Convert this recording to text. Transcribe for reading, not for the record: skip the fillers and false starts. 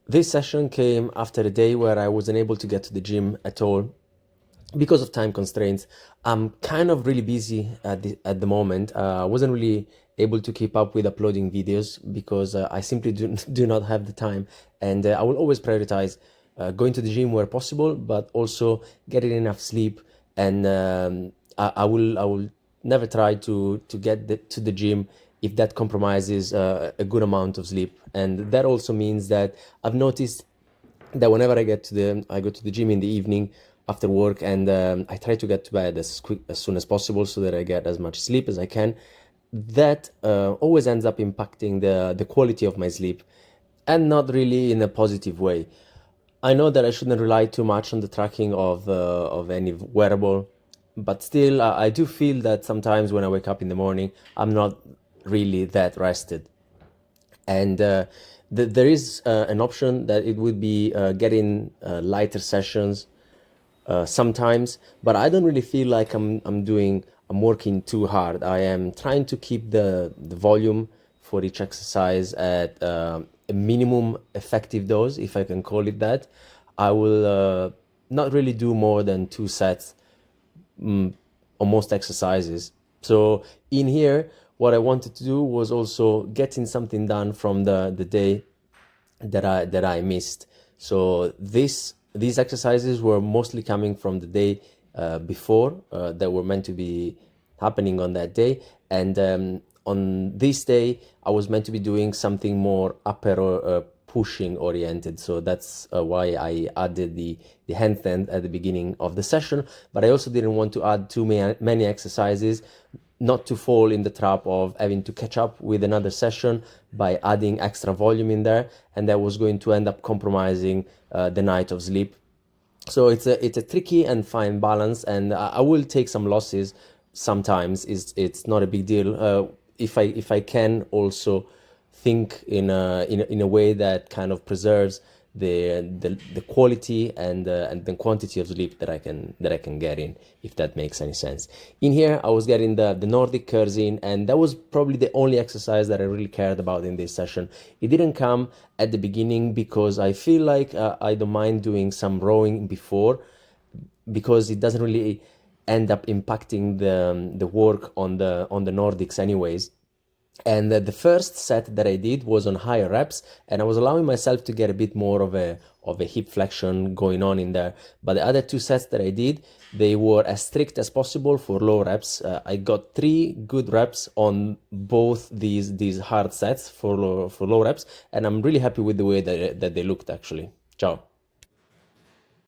This session came after a day where I wasn't able to get to the gym at all because of time constraints. I'm kind of really busy at the moment. I wasn't really able to keep up with uploading videos because I simply do not have the time. And I will always prioritize going to the gym where possible, but also getting enough sleep. And I will never try to get to the gym if that compromises a good amount of sleep. And that also means that I've noticed that whenever I go to the gym in the evening after work, and I try to get to bed as soon as possible so that I get as much sleep as I can. That always ends up impacting the quality of my sleep, and not really in a positive way. I know that I shouldn't rely too much on the tracking of any wearable, but still, I do feel that sometimes when I wake up in the morning, I'm not really that rested. And there is an option that it would be getting lighter sessions sometimes, but I don't really feel like I'm working too hard. I am trying to keep the volume for each exercise at a minimum effective dose, if I can call it that. I will not really do more than 2 sets on most exercises. So in here, what I wanted to do was also getting something done from the day that I missed. So these exercises were mostly coming from the day before that were meant to be happening on that day, and on this day I was meant to be doing something more upper or pushing oriented. So that's why I added the handstand at the beginning of the session. But I also didn't want to add too many exercises, not to fall in the trap of having to catch up with another session by adding extra volume in there, and that was going to end up compromising the night of sleep. So it's a tricky and fine balance, and I will take some losses sometimes. It's not a big deal if I can also think in a way that kind of preserves the quality and the quantity of sleep that I can get in, if that makes any sense. In here, I was getting the Nordic curls in, and that was probably the only exercise that I really cared about in this session. It didn't come at the beginning because I feel like I don't mind doing some rowing before, because it doesn't really end up impacting the work on the Nordics anyways. And the first set that I did was on higher reps, and I was allowing myself to get a bit more of a hip flexion going on in there. But the other 2 sets that I did, they were as strict as possible for low reps. I got 3 good reps on both these hard sets for low reps, and I'm really happy with the way that they looked actually. Ciao.